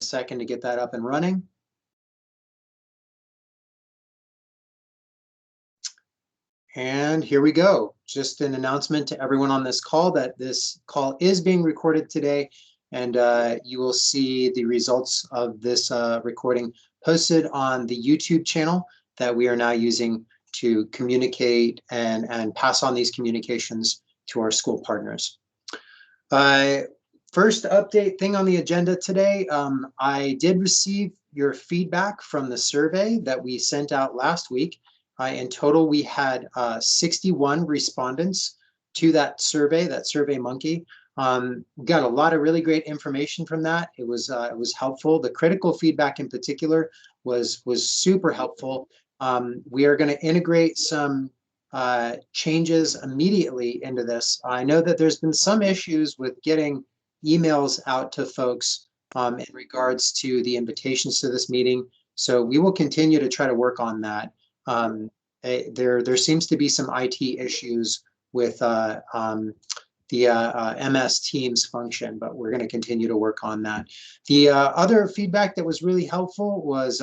a second to get that up and running. And here we go. Just an announcement to everyone on this call that this call is being recorded today, and you will see the results of this recording posted on the YouTube channel that we are now using to communicate and pass on these communications to our school partners. First update thing on the agenda today, I did receive your feedback from the survey that we sent out last week. In total, we had 61 respondents to that Survey Monkey. We got a lot of really great information from that. It was helpful. The critical feedback in particular was super helpful. We are going to integrate some changes immediately into this. I know that there's been some issues with getting emails out to folks in regards to the invitations to this meeting. So we will continue to try to work on that. There seems to be some IT issues with the MS Teams function, but we're going to continue to work on that. The other feedback that was really helpful was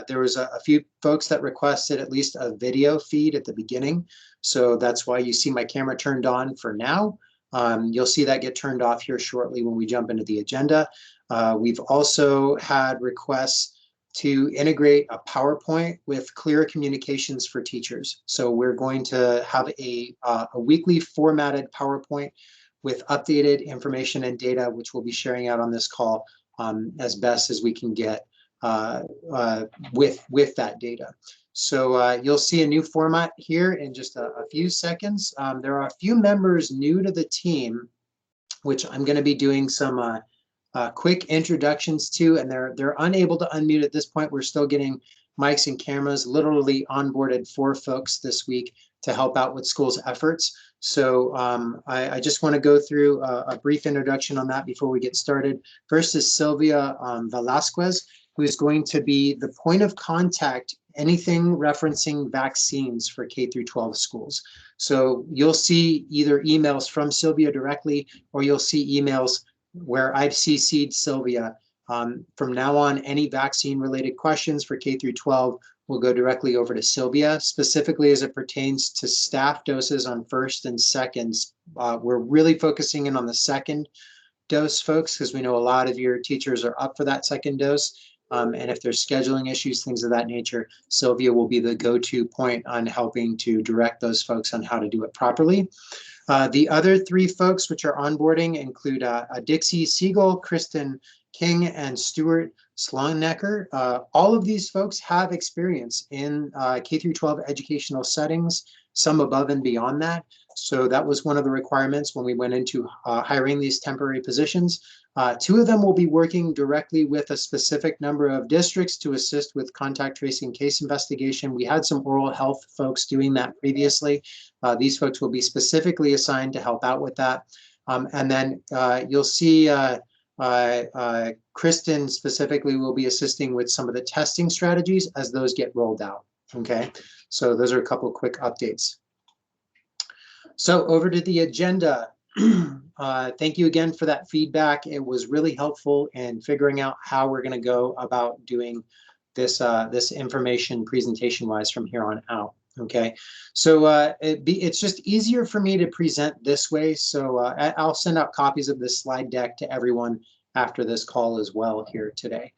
there was a few folks that requested at least a video feed at the beginning. So that's why you see my camera turned on for now. You'll see that get turned off here shortly when we jump into the agenda. We've also had requests to integrate a PowerPoint with clear communications for teachers. So we're going to have a weekly formatted PowerPoint with updated information and data, which we'll be sharing out on this call as best as we can get with that data. So you'll see a new format here in just a few seconds. There are a few members new to the team, which I'm going to be doing some quick introductions to, and they're unable to unmute at this point. We're still getting mics and cameras. Literally onboarded 4 folks this week to help out with school's efforts. So I just want to go through a brief introduction on that before we get started. First is Sylvia Velasquez, who is going to be the point of contact, anything referencing vaccines for K through 12 schools. So you'll see either emails from Sylvia directly, or you'll see emails where I've CC'd Sylvia. From now on, any vaccine-related questions for K through 12 will go directly over to Sylvia, specifically as it pertains to staff doses on first and seconds. We're really focusing in on the second dose, folks, because we know a lot of your teachers are up for that second dose. And if there's scheduling issues, things of that nature, Sylvia will be the go-to point on helping to direct those folks on how to do it properly. The other 3 folks which are onboarding include Dixie Siegel, Kristen King, and Stuart Slonecker. All of these folks have experience in K through 12 educational settings, some above and beyond that. So that was one of the requirements when we went into hiring these temporary positions. 2 of them will be working directly with a specific number of districts to assist with contact tracing case investigation. We had some oral health folks doing that previously. These folks will be specifically assigned to help out with that. And then you'll see Kristen specifically will be assisting with some of the testing strategies as those get rolled out. Okay, so those are a couple of quick updates. So over to the agenda. Thank you again for that feedback. It was really helpful in figuring out how we're going to go about doing this this information presentation wise from here on out. Okay, so it's just easier for me to present this way. So I'll send out copies of this slide deck to everyone after this call as well here today.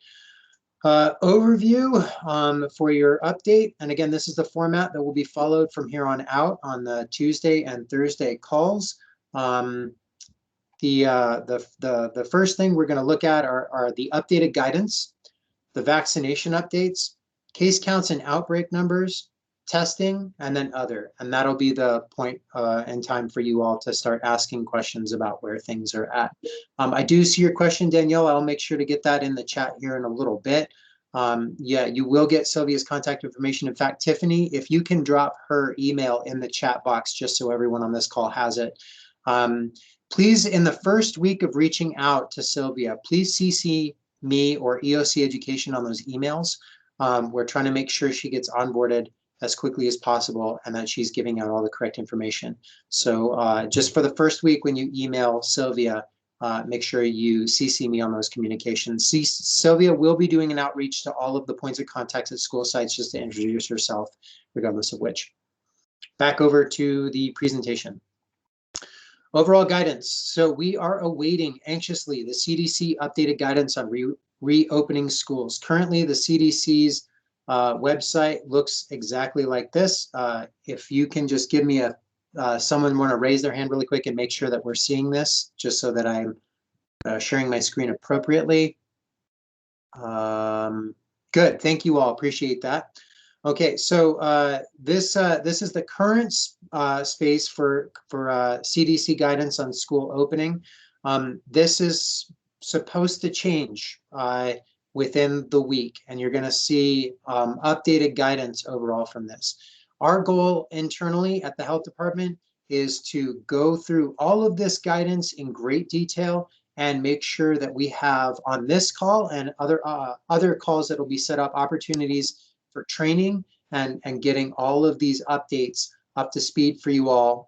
Overview for your update. And again, this is the format that will be followed from here on out on the Tuesday and Thursday calls. The first thing we're going to look at are the updated guidance, the vaccination updates, case counts and outbreak numbers, testing, and then other. And that'll be the point in time for you all to start asking questions about where things are at. I do see your question, Danielle. I'll make sure to get that in the chat here in a little bit. Yeah, you will get Sylvia's contact information. In fact, Tiffany, if you can drop her email in the chat box, just so everyone on this call has it. Please, in the first week of reaching out to Sylvia, please CC me or EOC Education on those emails. We're trying to make sure she gets onboarded as quickly as possible and that she's giving out all the correct information. So just for the first week when you email Sylvia, make sure you CC me on those communications. Sylvia will be doing an outreach to all of the points of contacts at school sites just to introduce herself, regardless of which. Back over to the presentation. Overall guidance. So we are awaiting anxiously the CDC updated guidance on reopening schools. Currently, the CDC's website looks exactly like this. If you can just give me someone want to raise their hand really quick and make sure that we're seeing this, just so that I'm sharing my screen appropriately. Good, thank you all, appreciate that. Okay, so this is the current space for CDC guidance on school opening. This is supposed to change within the week, and you're going to see updated guidance overall from this. Our goal internally at the health department is to go through all of this guidance in great detail and make sure that we have on this call and other calls that will be set up opportunities for training and getting all of these updates up to speed for you all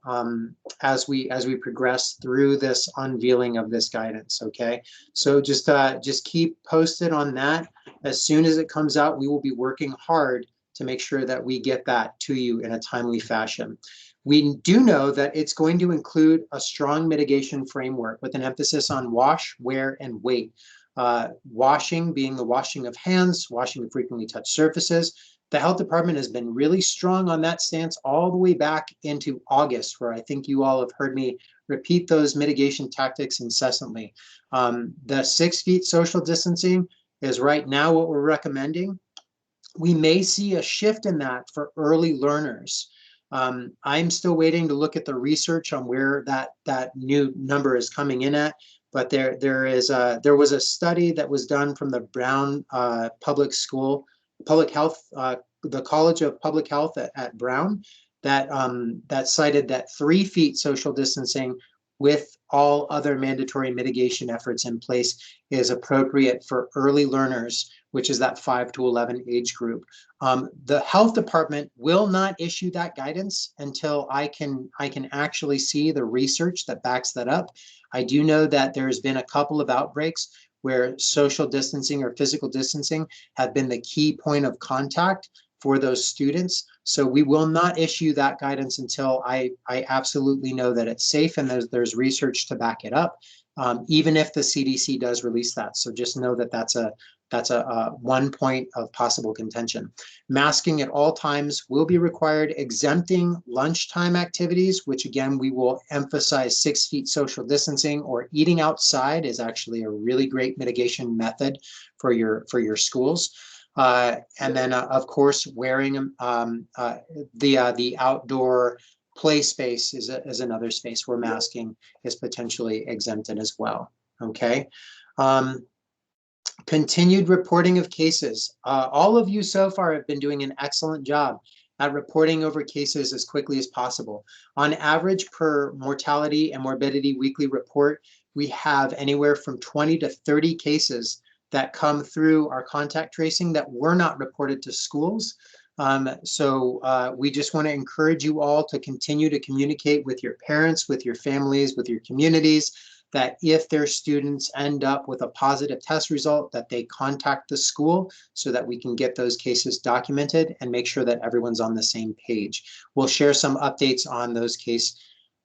as we progress through this unveiling of this guidance. Okay, so just keep posted on that. As soon as it comes out, we will be working hard to make sure that we get that to you in a timely fashion. We do know that it's going to include a strong mitigation framework with an emphasis on wash, wear, and wait. Washing being the washing of hands, washing of frequently touched surfaces. The health department has been really strong on that stance all the way back into August, where I think you all have heard me repeat those mitigation tactics incessantly. The 6 feet social distancing is right now what we're recommending. We may see a shift in that for early learners. I'm still waiting to look at the research on where that new number is coming in at, but there was a study that was done from the Brown Public Health, the College of Public Health at Brown, that cited that 3 feet social distancing with all other mandatory mitigation efforts in place is appropriate for early learners, which is that 5 to 11 age group. The health department will not issue that guidance until I can actually see the research that backs that up. I do know that there's been a couple of outbreaks where social distancing or physical distancing have been the key point of contact for those students. So we will not issue that guidance until I absolutely know that it's safe and there's research to back it up, even if the CDC does release that. So just know that that's a one point of possible contention. Masking at all times will be required, exempting lunchtime activities, which again, we will emphasize 6 feet social distancing, or eating outside is actually a really great mitigation method for your schools. And then, of course, wearing the outdoor play space is another space where masking is potentially exempted as well. Okay. Continued reporting of cases. All of you so far have been doing an excellent job at reporting over cases as quickly as possible. On average, per mortality and morbidity weekly report, we have anywhere from 20 to 30 cases that come through our contact tracing that were not reported to schools. So we just want to encourage you all to continue to communicate with your parents, with your families, with your communities, that if their students end up with a positive test result, that they contact the school so that we can get those cases documented and make sure that everyone's on the same page. We'll share some updates on those case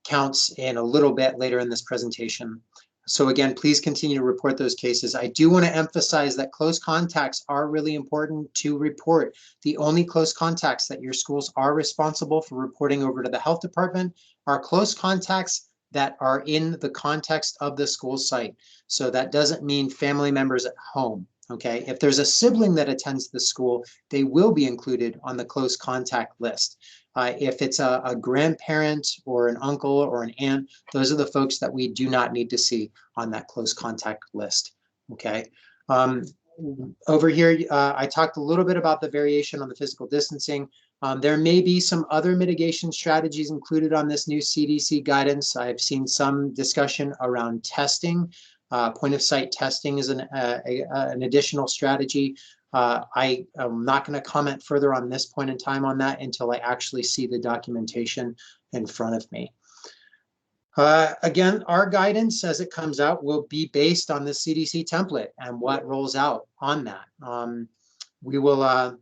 counts in a little bit later in this presentation. So again, please continue to report those cases. I do want to emphasize that close contacts are really important to report. The only close contacts that your schools are responsible for reporting over to the health department are close contacts that are in the context of the school site. So that doesn't mean family members at home, okay? If there's a sibling that attends the school, they will be included on the close contact list. If it's a grandparent or an uncle or an aunt, those are the folks that we do not need to see on that close contact list, okay? Over here, I talked a little bit about the variation on the physical distancing. There may be some other mitigation strategies included on this new CDC guidance. I've seen some discussion around testing. Point of site testing is an additional strategy. I am not going to comment further on this point in time on that until I actually see the documentation in front of me. Again, our guidance as it comes out will be based on the CDC template and what rolls out on that. We will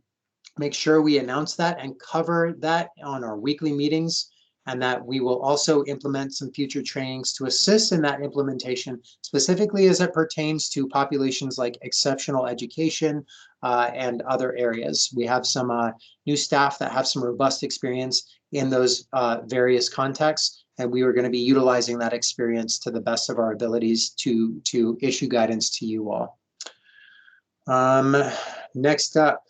make sure we announce that and cover that on our weekly meetings, and that we will also implement some future trainings to assist in that implementation, specifically as it pertains to populations like exceptional education and other areas. We have some new staff that have some robust experience in those various contexts, and we are going to be utilizing that experience to the best of our abilities to issue guidance to you all. Next up,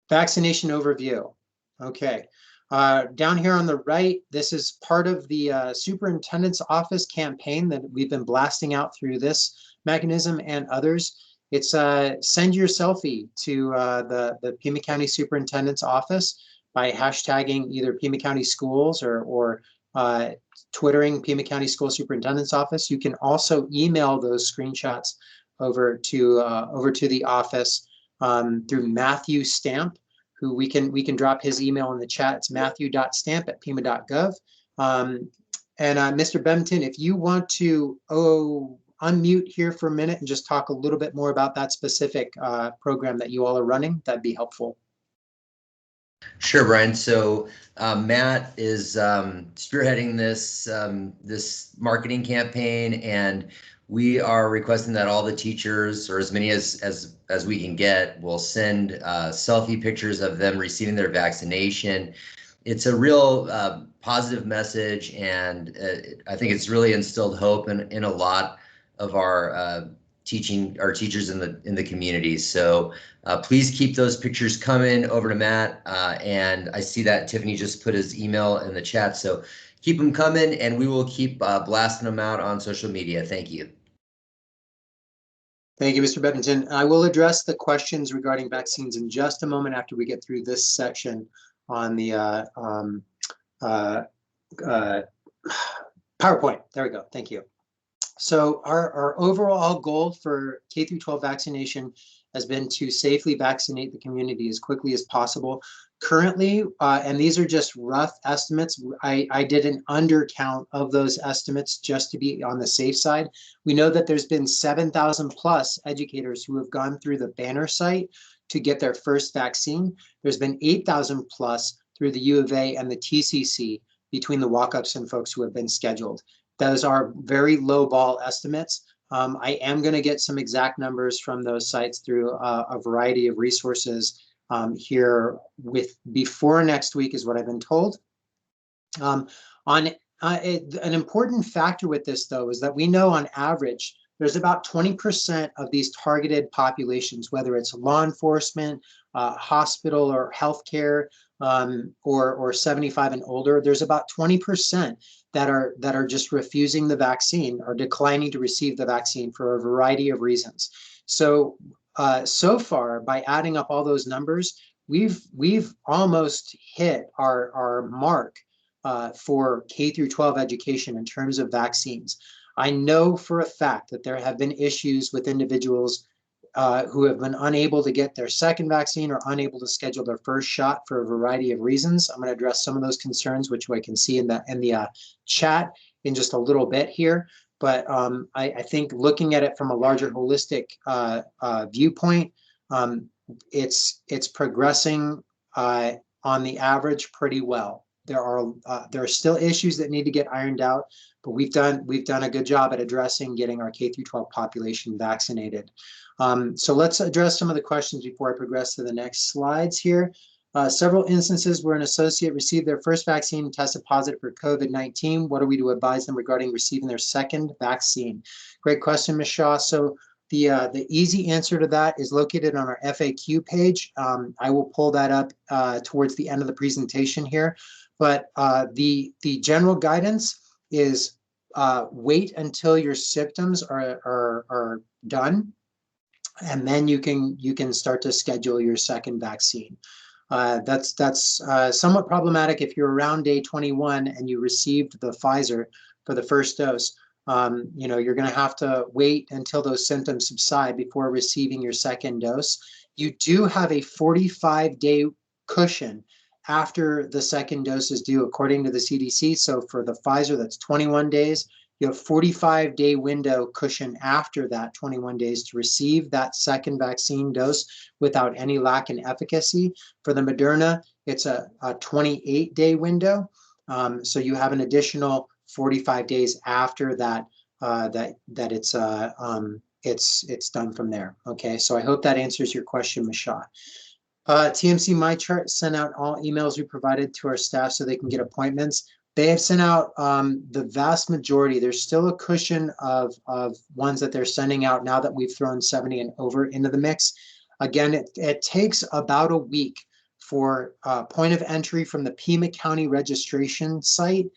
vaccination overview. Okay. Down here on the right, this is part of the superintendent's office campaign that we've been blasting out through this mechanism and others. It's send your selfie to the Pima County Superintendent's office by hashtagging either Pima County Schools or twittering Pima County School Superintendent's office. You can also email those screenshots over to the office through Matthew Stamp, who we can drop his email in the chat. It's matthew.stamp@pima.gov. Mr. Bempton, if you want to unmute here for a minute and just talk a little bit more about that specific program that you all are running, that'd be helpful. Sure, Brian. So Matt is spearheading this marketing campaign, and we are requesting that all the teachers, or as many as we can get, will send selfie pictures of them receiving their vaccination. It's a real positive message, and I think it's really instilled hope in a lot of our teachers in the community. So please keep those pictures coming over to Matt. And I see that Tiffany just put his email in the chat. So keep them coming, and we will keep blasting them out on social media. Thank you. Thank you, Mr. Bebbington. I will address the questions regarding vaccines in just a moment after we get through this section on the PowerPoint. There we go. Thank you. So our overall goal for K-12 vaccination has been to safely vaccinate the community as quickly as possible. Currently, and these are just rough estimates, I did an undercount of those estimates just to be on the safe side. We know that there's been 7,000 plus educators who have gone through the Banner site to get their first vaccine. There's been 8,000 plus through the U of A and the TCC between the walk-ups and folks who have been scheduled. Those are very low ball estimates. I am going to get some exact numbers from those sites through a variety of resources here before next week is what I've been told. An important factor with this, though, is that we know on average there's about 20% of these targeted populations, whether it's law enforcement, hospital or healthcare, or 75 and older. There's about 20% that are just refusing the vaccine or declining to receive the vaccine for a variety of reasons. So so far, by adding up all those numbers, we've almost hit our mark for K through 12 education in terms of vaccines. I know for a fact that there have been issues with individuals who have been unable to get their second vaccine or unable to schedule their first shot for a variety of reasons. I'm going to address some of those concerns, which I can see in the chat in just a little bit here. But I think looking at it from a larger holistic viewpoint, it's progressing on the average pretty well. There are still issues that need to get ironed out, but we've done a good job at addressing getting our K through 12 population vaccinated. So let's address some of the questions before I progress to the next slides here. Several instances where an associate received their first vaccine and tested positive for COVID-19. What are we to advise them regarding receiving their second vaccine? Great question, Ms. Shaw. So the easy answer to that is located on our FAQ page. I will pull that up towards the end of the presentation here. But the general guidance is wait until your symptoms are done, and then you can start to schedule your second vaccine. That's somewhat problematic if you're around day 21 and you received the Pfizer for the first dose. You're going to have to wait until those symptoms subside before receiving your second dose. You do have a 45-day cushion after the second dose is due, according to the CDC. So for the Pfizer, that's 21 days. You have 45-day window cushion after that 21 days to receive that second vaccine dose without any lack in efficacy. For the Moderna, it's a 28-day window. So you have an additional 45 days after that it's done from there. Okay, so I hope that answers your question, Misha. TMC MyChart sent out all emails we provided to our staff so they can get appointments. They have sent out the vast majority. There's still a cushion of ones that they're sending out now that we've thrown 70 and over into the mix. Again, it takes about a week for point of entry from the Pima County registration site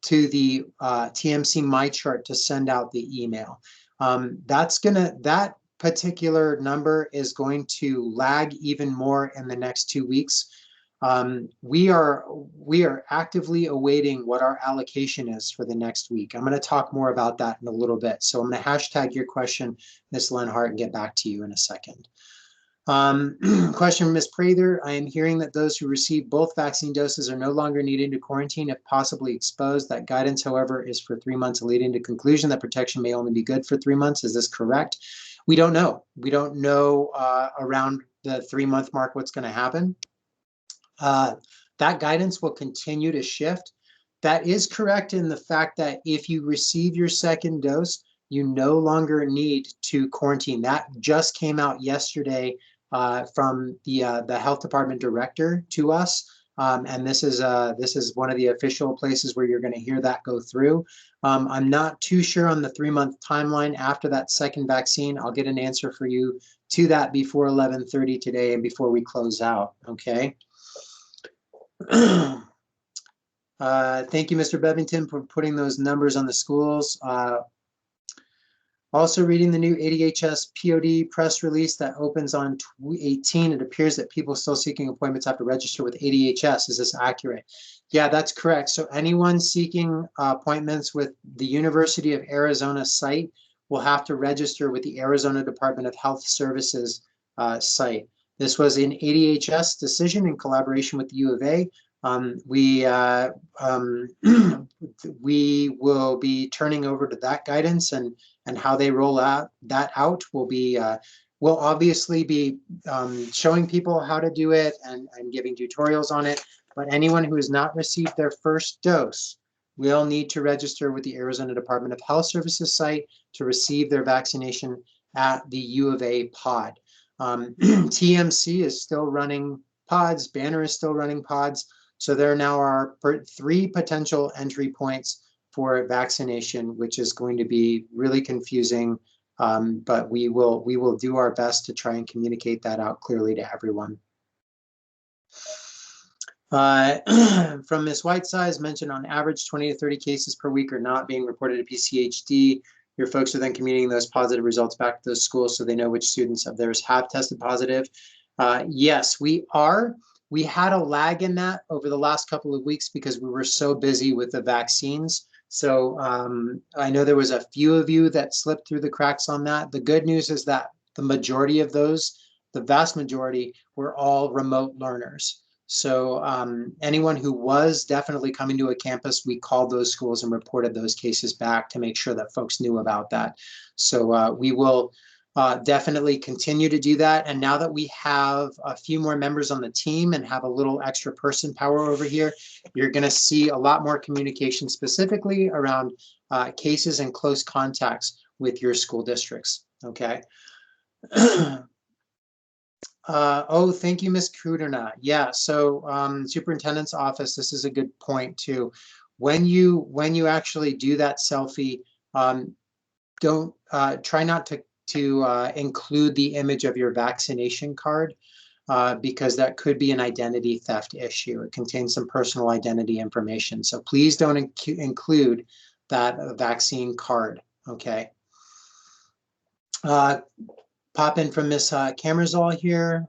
to the TMC MyChart to send out the email. That particular number is going to lag even more in the next 2 weeks. We are actively awaiting what our allocation is for the next week. I'm going to talk more about that in a little bit. So I'm going to hashtag your question, Ms. Lenhart, and get back to you in a second. Question from Ms. Prather. I am hearing that those who receive both vaccine doses are no longer needed to quarantine if possibly exposed. That guidance, however, is for 3 months, leading to conclusion that protection may only be good for 3 months. Is this correct? We don't know. We don't know around the 3-month mark what's going to happen. That guidance will continue to shift. That is correct in the fact that if you receive your second dose, you no longer need to quarantine. That just came out yesterday from the health department director to us. And this is one of the official places where you're going to hear that go through. I'm not too sure on the 3-month timeline after that second vaccine. I'll get an answer for you to that before 11:30 today and before we close out. Okay. Thank you, Mr. Bevington, for putting those numbers on the schools. Also reading the new ADHS POD press release that opens on 18. It appears that people still seeking appointments have to register with ADHS. Is this accurate? Yeah, that's correct. So anyone seeking appointments with the University of Arizona site will have to register with the Arizona Department of Health Services site. This was an ADHS decision in collaboration with the U of A. We will be turning over to that guidance, and how they roll that out will be, we'll obviously be showing people how to do it and giving tutorials on it. But anyone who has not received their first dose will need to register with the Arizona Department of Health Services site to receive their vaccination at the U of A pod. TMC is still running pods. Banner is still running pods. So there now are 3 potential entry points for vaccination, which is going to be really confusing. But we will do our best to try and communicate that out clearly to everyone. From Ms. Whitesides, mentioned on average 20 to 30 cases per week are not being reported to PCHD. Your folks are then communicating those positive results back to those schools so they know which students of theirs have tested positive. Yes, we are. We had a lag in that over the last couple of weeks because we were so busy with the vaccines. So I know there was a few of you that slipped through the cracks on that. The good news is that the majority of those, the vast majority, were all remote learners. So anyone who was definitely coming to a campus, we called those schools and reported those cases back to make sure that folks knew about that. So we will definitely continue to do that. And now that we have a few more members on the team and have a little extra person power over here, you're going to see a lot more communication specifically around cases and close contacts with your school districts. Okay. Oh, thank you, Ms. Kudrna. Yeah, so superintendent's office, this is a good point too. When you actually do that selfie, don't try not to include the image of your vaccination card because that could be an identity theft issue. It contains some personal identity information. So please don't include that vaccine card, okay? Pop in from Ms. Camerazall here.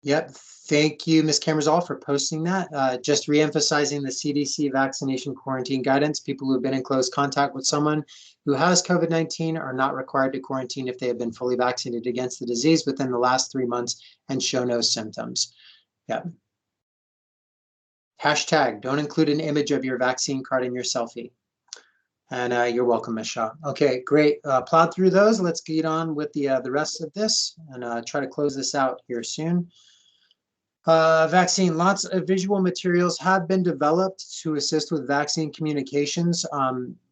Yep. Thank you, Ms. Camerzal, for posting that. Just reemphasizing the CDC vaccination quarantine guidance. People who have been in close contact with someone who has COVID-19 are not required to quarantine if they have been fully vaccinated against the disease within the last 3 months and show no symptoms. Yep. Hashtag, don't include an image of your vaccine card in your selfie. And you're welcome, Ms. Shaw. Okay, great. Plowed through those. Let's get on with the rest of this and try to close this out here soon. Vaccine, lots of visual materials have been developed to assist with vaccine communications.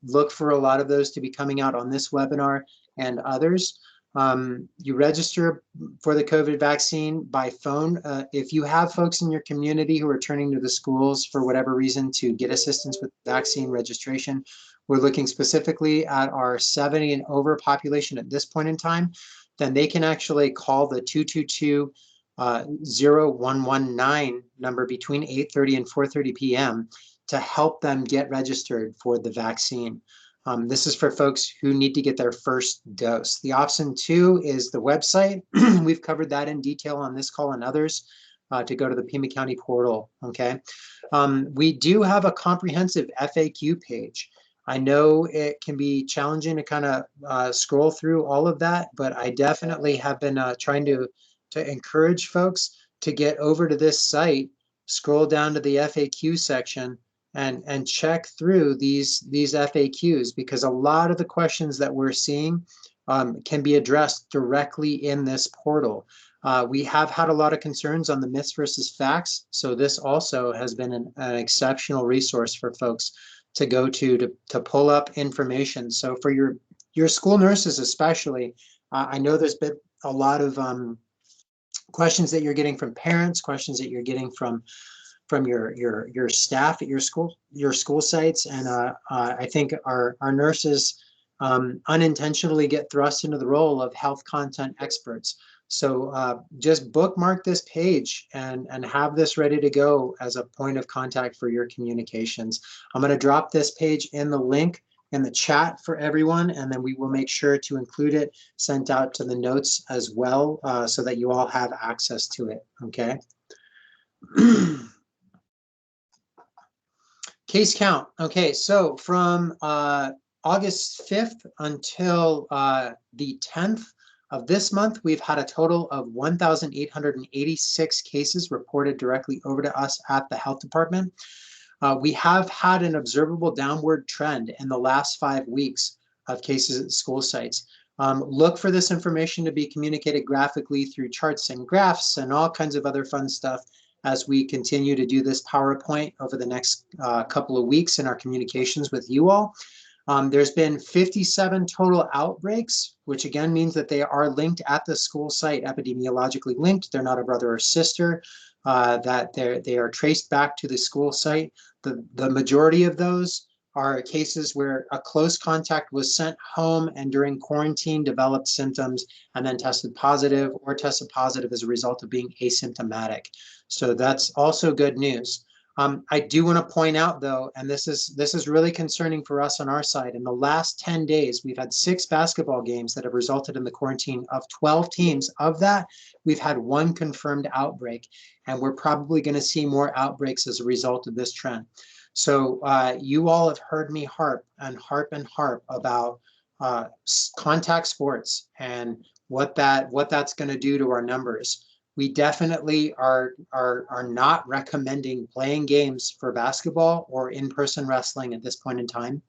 Look for a lot of those to be coming out on this webinar and others. You register for the COVID vaccine by phone. If you have folks in your community who are turning to the schools for whatever reason to get assistance with vaccine registration, we're looking specifically at our 70 and over population at this point in time, then they can actually call the 222 0119 number between 8:30 and 4:30 p.m. to help them get registered for the vaccine. This is for folks who need to get their first dose. The option 2 is the website. We've covered that in detail on this call and others to go to the Pima County portal, okay? We do have a comprehensive FAQ page. I know it can be challenging to kind of scroll through all of that, but I definitely have been trying to encourage folks to get over to this site, scroll down to the FAQ section, and check through these FAQs, because a lot of the questions that we're seeing can be addressed directly in this portal. We have had a lot of concerns on the myths versus facts, so this also has been an exceptional resource for folks to go to pull up information. So for your school nurses especially, I know there's been a lot of questions that you're getting from parents, questions that you're getting from your staff at your school sites, and I think our nurses unintentionally get thrust into the role of health content experts. So just bookmark this page and have this ready to go as a point of contact for your communications. I'm going to drop this page in the link in the chat for everyone, and then we will make sure to include it sent out to the notes as well, so that you all have access to it, okay? Case count. Okay, so from August 5th until the 10th of this month, we've had a total of 1,886 cases reported directly over to us at the health department. We have had an observable downward trend in the last 5 weeks of cases at school sites. Look for this information to be communicated graphically through charts and graphs and all kinds of other fun stuff as we continue to do this PowerPoint over the next couple of weeks in our communications with you all. There's been 57 total outbreaks, which again means that they are linked at the school site, epidemiologically linked. They're not a brother or sister, that they are traced back to the school site. The majority of those are cases where a close contact was sent home and during quarantine developed symptoms and then tested positive or tested positive as a result of being asymptomatic. So that's also good news. I do want to point out though, and this is really concerning for us on our side, in the last 10 days, we've had 6 basketball games that have resulted in the quarantine of 12 teams. Of that, we've had 1 confirmed outbreak, and we're probably going to see more outbreaks as a result of this trend. So you all have heard me harp about contact sports and what that's going to do to our numbers. We definitely are not recommending playing games for basketball or in-person wrestling at this point in time.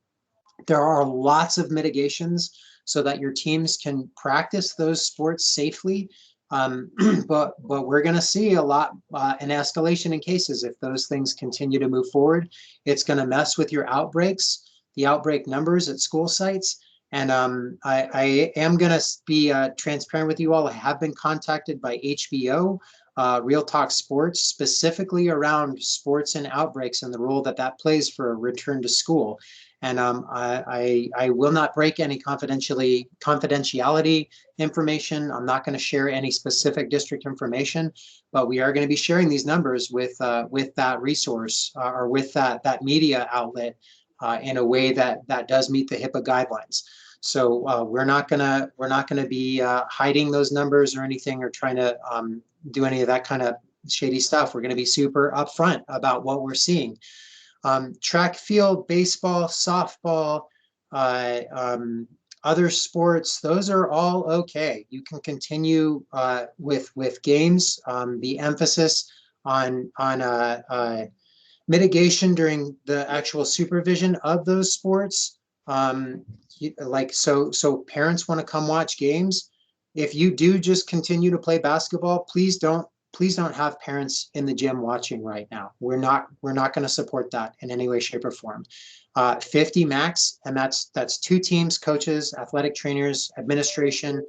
There are lots of mitigations so that your teams can practice those sports safely. But we're going to see a lot an escalation in cases if those things continue to move forward. It's going to mess with your outbreaks, the outbreak numbers at school sites. And I am going to be transparent with you all. I have been contacted by HBO, Real Talk Sports, specifically around sports and outbreaks and the role that plays for a return to school. And I will not break any confidentiality information. I'm not going to share any specific district information, but we are going to be sharing these numbers with that resource or with that media outlet in a way that does meet the HIPAA guidelines. So we're not gonna be hiding those numbers or anything, or trying to do any of that kind of shady stuff. We're going to be super upfront about what we're seeing. Track, field, baseball, softball, other sports, those are all okay. You can continue with games. The emphasis on mitigation during the actual supervision of those sports. So parents want to come watch games. If you do just continue to play basketball, please don't have parents in the gym watching right now. We're not going to support that in any way, shape, or form. 50 max, and that's 2 teams, coaches, athletic trainers, administration.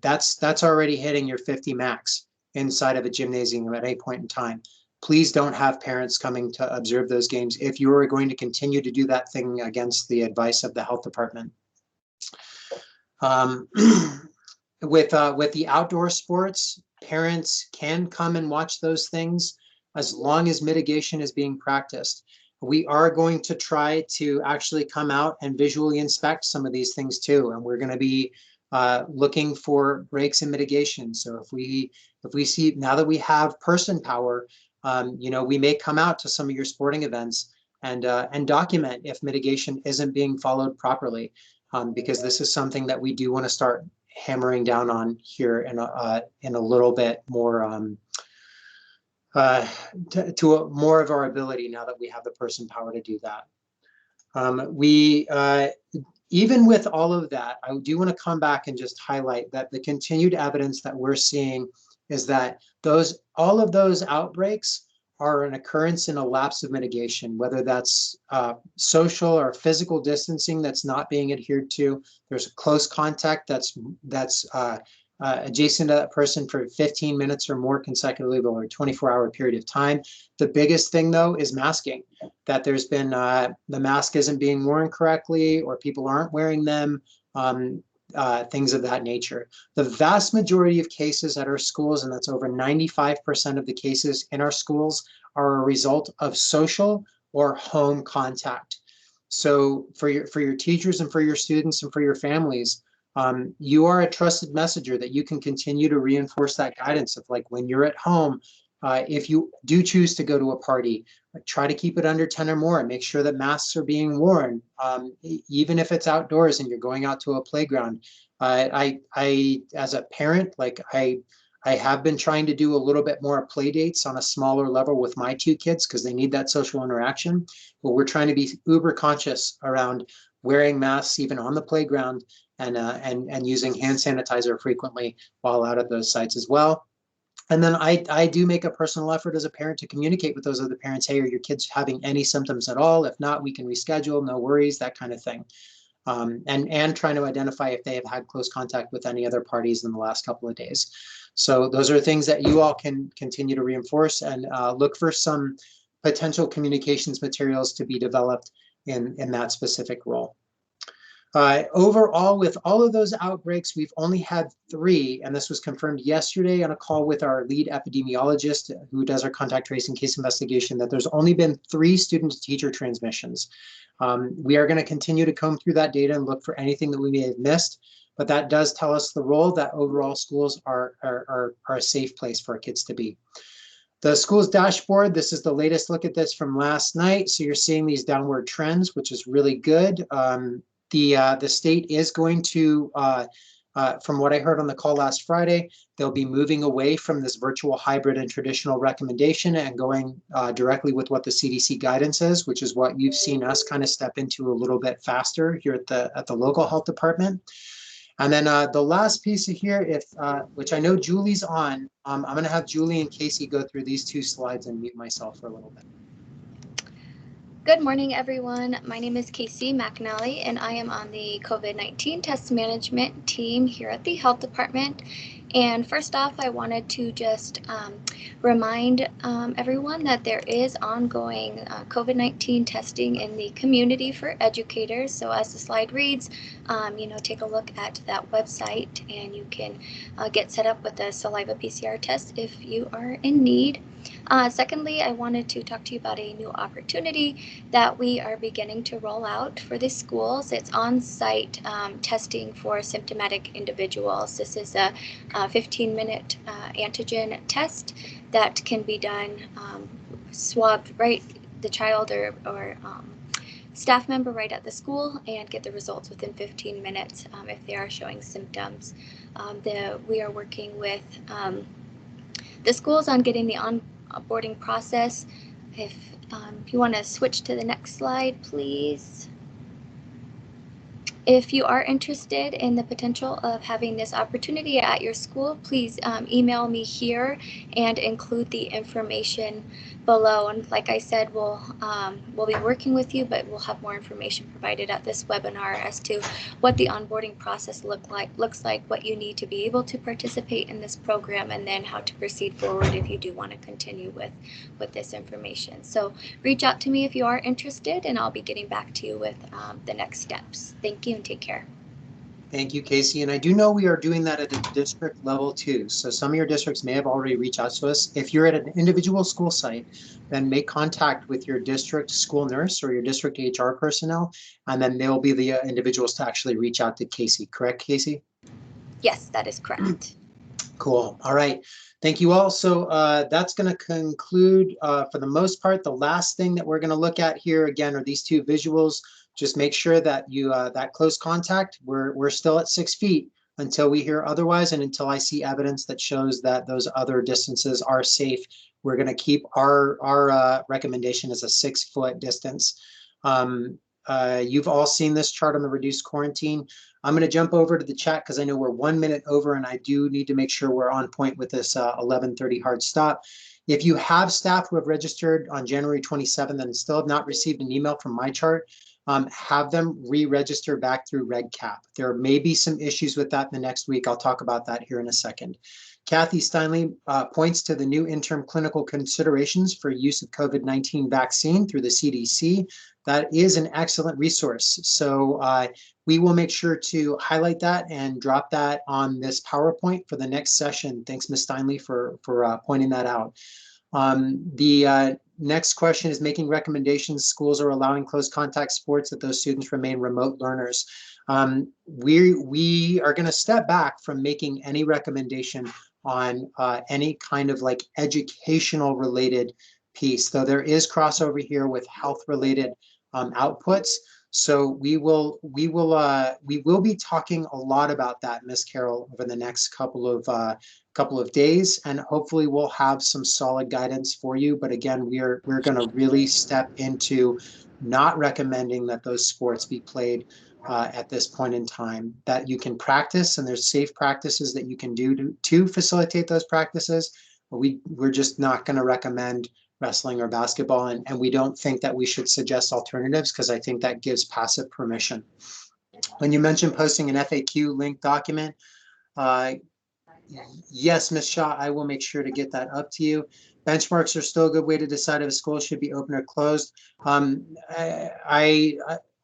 That's already hitting your 50 max inside of a gymnasium at any point in time. Please don't have parents coming to observe those games if you are going to continue to do that thing against the advice of the health department. With the outdoor sports, parents can come and watch those things as long as mitigation is being practiced. We are going to try to actually come out and visually inspect some of these things too, and we're going to be looking for breaks in mitigation. So if we see, now that we have person power, we may come out to some of your sporting events and document if mitigation isn't being followed properly, because this is something that we do want to start hammering down on here in a little bit more, to more of our ability now that we have the person power to do that. Even with all of that, I do want to come back and just highlight that the continued evidence that we're seeing is that all of those outbreaks are an occurrence in a lapse of mitigation, whether that's social or physical distancing that's not being adhered to. There's a close contact that's adjacent to that person for 15 minutes or more consecutively over a 24-hour period of time. The biggest thing, though, is masking, that there's been the mask isn't being worn correctly, or people aren't wearing them, things of that nature. The vast majority of cases at our schools, and that's over 95% of the cases in our schools, are a result of social or home contact. So for your teachers and for your students and for your families, you are a trusted messenger that you can continue to reinforce that guidance of, like, when you're at home, if you do choose to go to a party, try to keep it under 10 or more and make sure that masks are being worn, even if it's outdoors and you're going out to a playground. I as a parent, I have been trying to do a little bit more play dates on a smaller level with my 2 kids because they need that social interaction. But we're trying to be uber conscious around wearing masks even on the playground, and using hand sanitizer frequently while out at those sites as well. And then I do make a personal effort as a parent to communicate with those other parents, hey, are your kids having any symptoms at all? If not, we can reschedule, no worries, that kind of thing. And trying to identify if they have had close contact with any other parties in the last couple of days. So those are things that you all can continue to reinforce, and look for some potential communications materials to be developed in that specific role. Overall, with all of those outbreaks, we've only had 3, and this was confirmed yesterday on a call with our lead epidemiologist who does our contact tracing case investigation, that there's only been 3 student-to-teacher transmissions. We are going to continue to comb through that data and look for anything that we may have missed, but that does tell us the role that overall schools are a safe place for our kids to be. The school's dashboard, this is the latest look at this from last night. So you're seeing these downward trends, which is really good. The state is going to, from what I heard on the call last Friday, they'll be moving away from this virtual, hybrid, and traditional recommendation and going directly with what the CDC guidance is, which is what you've seen us kind of step into a little bit faster here at the local health department. And then the last piece of here, which I know Julie's on, I'm going to have Julie and Casey go through these 2 slides and mute myself for a little bit. Good morning, everyone. My name is Casey McNally, and I am on the COVID-19 test management team here at the health department. And first off, I wanted to just remind everyone that there is ongoing COVID-19 testing in the community for educators. So as the slide reads, take a look at that website and you can get set up with a saliva PCR test if you are in need. Secondly, I wanted to talk to you about a new opportunity that we are beginning to roll out for the schools. It's on-site testing for symptomatic individuals. This is a 15-minute antigen test that can be done, swabbed right the child or staff member right at the school and get the results within 15 minutes if they are showing symptoms. We are working with the schools on getting the onboarding process. If you want to switch to the next slide, please. If you are interested in the potential of having this opportunity at your school, please email me here and include the information below. And like I said, we'll be working with you, but we'll have more information provided at this webinar as to what the onboarding process looks like, what you need to be able to participate in this program, and then how to proceed forward if you do want to continue with this information. So reach out to me if you are interested, and I'll be getting back to you with the next steps. Thank you and take care. Thank you, Casey. And I do know we are doing that at a district level too. So some of your districts may have already reached out to us. If you're at an individual school site, then make contact with your district school nurse or your district HR personnel, and then they'll be the individuals to actually reach out to Casey. Correct, Casey? Yes, that is correct. Cool. All right. Thank you all. So that's going to conclude, for the most part, the last thing that we're going to look at here again are these two visuals. Just make sure that you that close contact, we're still at 6 feet until we hear otherwise, and until I see evidence that shows that those other distances are safe. We're going to keep our recommendation as a 6 foot distance. You've all seen this chart on the reduced quarantine. I'm going to jump over to the chat because I know we're 1 minute over, and I do need to make sure we're on point with this 11:30 hard stop. If you have staff who have registered on January 27th and still have not received an email from MyChart, have them re-register back through RegCap. There may be some issues with that in the next week. I'll talk about that here in a second. Kathy Steinle points to the new interim clinical considerations for use of COVID-19 vaccine through the CDC. That is an excellent resource. So we will make sure to highlight that and drop that on this PowerPoint for the next session. Thanks, Ms. Steinle, for pointing that out. The next question is making recommendations. Schools are allowing close contact sports that those students remain remote learners. We are going to step back from making any recommendation on any kind of like educational related piece, though there is crossover here with health related outputs. So we will be talking a lot about that, Ms. Carroll, over the next couple of days, and hopefully we'll have some solid guidance for you. But again, we're going to really step into not recommending that those sports be played at this point in time. That you can practice, and there's safe practices that you can do to facilitate those practices. But we're just not going to recommend wrestling or basketball, and we don't think that we should suggest alternatives because I think that gives passive permission. When you mentioned posting an FAQ link document, yes, Ms. Shaw, I will make sure to get that up to you. Benchmarks are still a good way to decide if a school should be open or closed.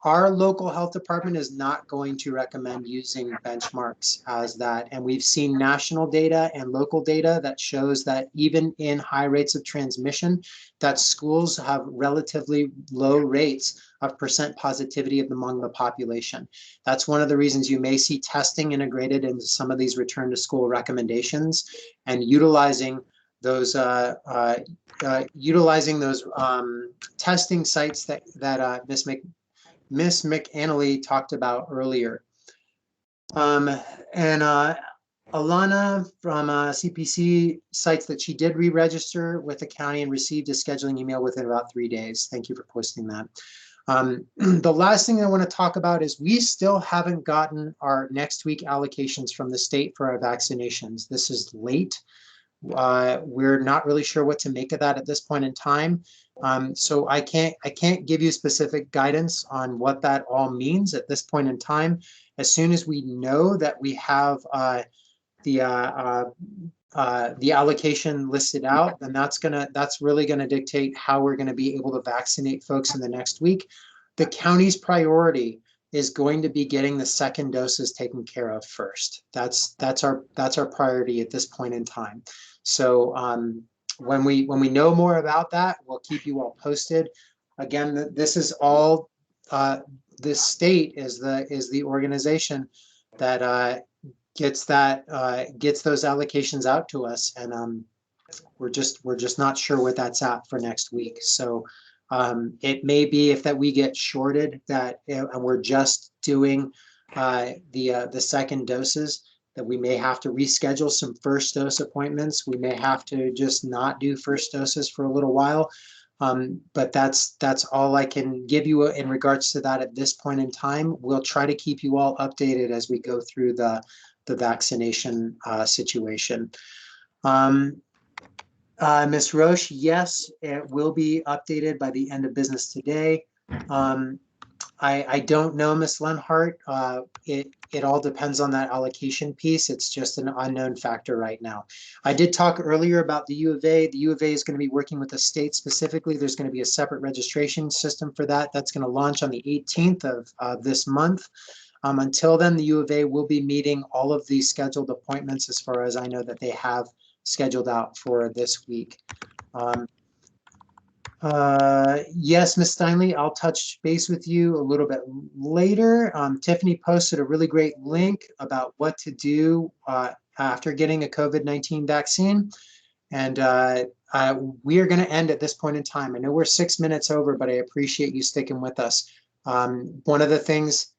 Our local health department is not going to recommend using benchmarks as that. And we've seen national data and local data that shows that even in high rates of transmission, that schools have relatively low rates of percent positivity among the population. That's one of the reasons you may see testing integrated into some of these return to school recommendations, and utilizing those testing sites that Miss McAnally talked about earlier. And Alana from CPC cites that she did re-register with the county and received a scheduling email within about 3 days. Thank you for posting that. The last thing I want to talk about is we still haven't gotten our next week allocations from the state for our vaccinations. This is late. We're not really sure what to make of that at this point in time. So I can't give you specific guidance on what that all means at this point in time. As soon as we know that we have the allocation listed out, then that's really gonna dictate how we're gonna be able to vaccinate folks in the next week. The county's priority is going to be getting the second doses taken care of first. That's our priority at this point in time. So when we know more about that, we'll keep you all posted. Again, this is all this state is the organization that gets those allocations out to us, and we're just not sure what that's at for next week. So it may be if that we get shorted that and we're just doing the second doses, that we may have to reschedule some first dose appointments. We may have to just not do first doses for a little while. But that's all I can give you in regards to that at this point in time. We'll try to keep you all updated as we go through the vaccination situation. Ms. Roche, yes, it will be updated by the end of business today. I don't know, Ms. Lenhart. It all depends on that allocation piece. It's just an unknown factor right now. I did talk earlier about the U of A. The U of A is going to be working with the state specifically. There's going to be a separate registration system for that. That's going to launch on the 18th of this month. Until then, the U of A will be meeting all of these scheduled appointments as far as I know that they have scheduled out for this week. Yes, Ms. Steinley, I'll touch base with you a little bit later. Tiffany posted a really great link about what to do after getting a COVID-19 vaccine. And we are going to end at this point in time. I know we're 6 minutes over, but I appreciate you sticking with us. One of the things